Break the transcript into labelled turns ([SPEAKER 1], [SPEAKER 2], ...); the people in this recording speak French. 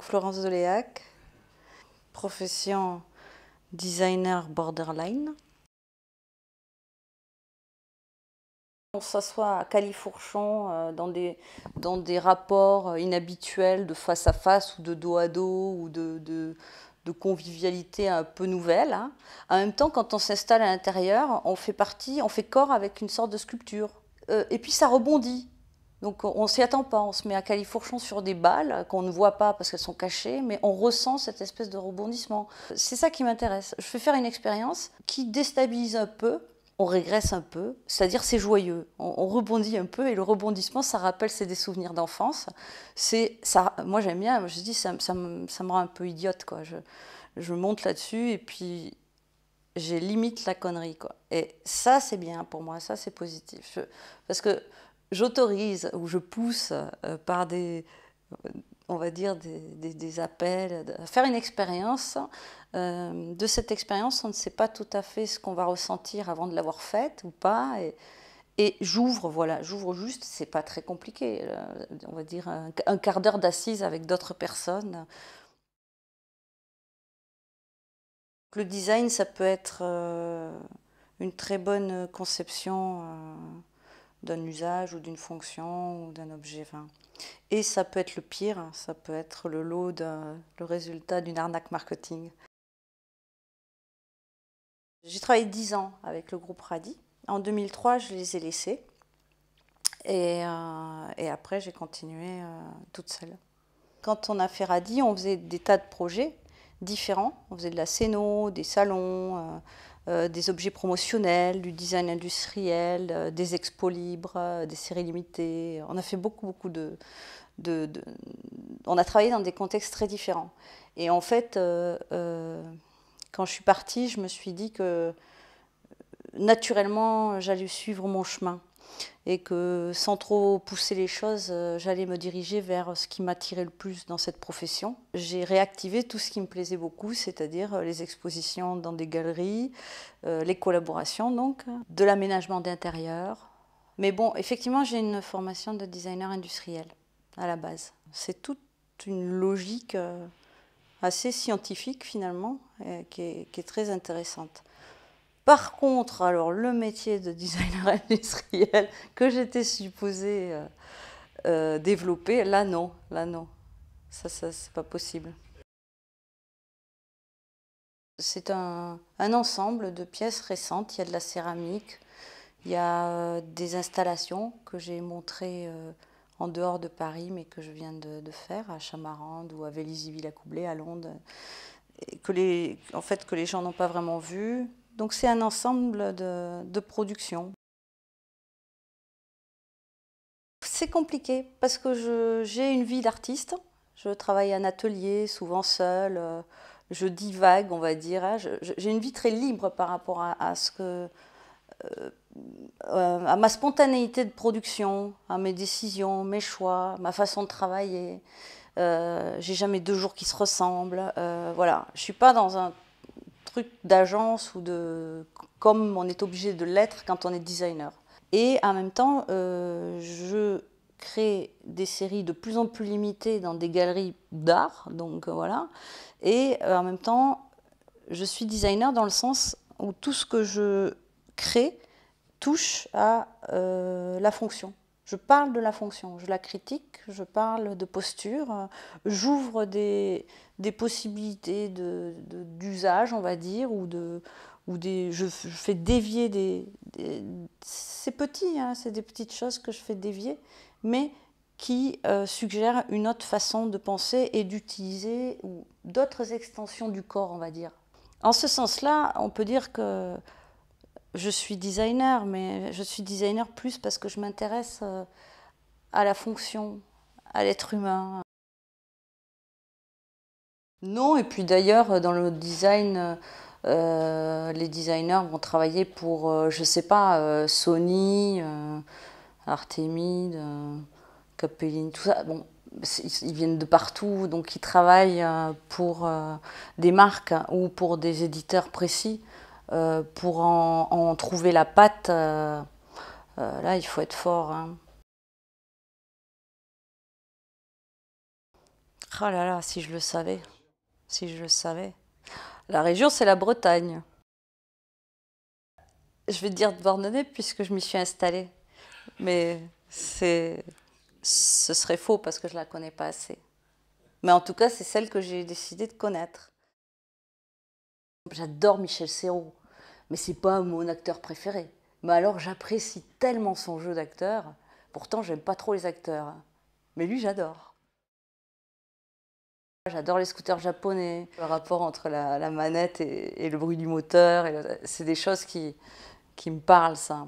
[SPEAKER 1] Florence Deléac, profession designer borderline. On s'assoit à califourchon dans des rapports inhabituels de face à face ou de dos à dos ou de convivialité un peu nouvelle. Hein. En même temps, quand on s'installe à l'intérieur, on fait corps avec une sorte de sculpture. Et puis ça rebondit. Donc on ne s'y attend pas, on se met à califourchon sur des balles qu'on ne voit pas parce qu'elles sont cachées, mais on ressent cette espèce de rebondissement. C'est ça qui m'intéresse. Je fais faire une expérience qui déstabilise un peu, on régresse un peu, c'est-à-dire c'est joyeux. On rebondit un peu et le rebondissement, ça rappelle c'est des souvenirs d'enfance. Moi j'aime bien, je dis ça me rend un peu idiote quoi. Je monte là-dessus et puis j'ai limite la connerie quoi. Et ça c'est bien pour moi, ça c'est positif. Parce que j'autorise ou je pousse par on va dire des appels, à faire une expérience. De cette expérience, on ne sait pas tout à fait ce qu'on va ressentir avant de l'avoir faite ou pas. Et j'ouvre juste, c'est pas très compliqué. On va dire un quart d'heure d'assise avec d'autres personnes. Le design, ça peut être une très bonne conception d'un usage ou d'une fonction ou d'un objet. Enfin. Et ça peut être le pire, ça peut être le résultat d'une arnaque marketing. J'ai travaillé 10 ans avec le groupe Radi. En 2003, je les ai laissés. Et après, j'ai continué toute seule. Quand on a fait Radi, on faisait des tas de projets différents. On faisait de la scéno, des salons, des objets promotionnels, du design industriel, des expos libres, des séries limitées. On a fait beaucoup on a travaillé dans des contextes très différents. Et en fait, quand je suis partie, je me suis dit que naturellement, j'allais suivre mon chemin et que sans trop pousser les choses, j'allais me diriger vers ce qui m'attirait le plus dans cette profession. J'ai réactivé tout ce qui me plaisait beaucoup, c'est-à-dire les expositions dans des galeries, les collaborations donc, de l'aménagement d'intérieur. Mais bon, effectivement, j'ai une formation de designer industriel à la base. C'est toute une logique assez scientifique finalement, qui est très intéressante. Par contre, alors le métier de designer industriel que j'étais supposée développer, là non, ça c'est pas possible. C'est un ensemble de pièces récentes, il y a de la céramique, il y a des installations que j'ai montrées en dehors de Paris, mais que je viens de faire à Chamarande ou à Vélizy-Villacoublay, à Londres, et que les gens n'ont pas vraiment vu. Donc c'est un ensemble de productions. C'est compliqué parce que j'ai une vie d'artiste. Je travaille en atelier, souvent seule. Je divague, on va dire. Hein. J'ai une vie très libre par rapport à ce que, à ma spontanéité de production, à mes décisions, mes choix, ma façon de travailler. J'ai jamais 2 jours qui se ressemblent. Voilà, je suis pas dans un truc d'agence ou comme on est obligé de l'être quand on est designer. Et en même temps, je crée des séries de plus en plus limitées dans des galeries d'art, donc voilà. Et en même temps, je suis designer dans le sens où tout ce que je crée touche à la fonction. Je parle de la fonction, je la critique, je parle de posture, j'ouvre des possibilités d'usage, on va dire, je fais dévier c'est petit, hein, c'est des petites choses que je fais dévier, mais qui suggèrent une autre façon de penser et d'utiliser d'autres extensions du corps, on va dire. En ce sens-là, on peut dire que je suis designer, mais je suis designer plus parce que je m'intéresse à la fonction, à l'être humain. Non, et puis d'ailleurs, dans le design, les designers vont travailler pour, je sais pas, Sony, Artemide, Capelline, tout ça. Bon, ils viennent de partout, donc ils travaillent pour des marques ou pour des éditeurs précis. Pour en trouver la patte, là, il faut être fort. Hein. Ah là là, si je le savais, si je le savais. La région, c'est la Bretagne. Je vais te dire de Douarnenez puisque je m'y suis installée. Mais ce serait faux parce que je la connais pas assez. Mais en tout cas, c'est celle que j'ai décidé de connaître. J'adore Michel Serrault, mais c'est pas mon acteur préféré. Mais alors, j'apprécie tellement son jeu d'acteur. Pourtant, j'aime pas trop les acteurs, hein. Mais lui, j'adore. J'adore les scooters japonais, le rapport entre la manette et le bruit du moteur. C'est des choses qui me parlent, ça.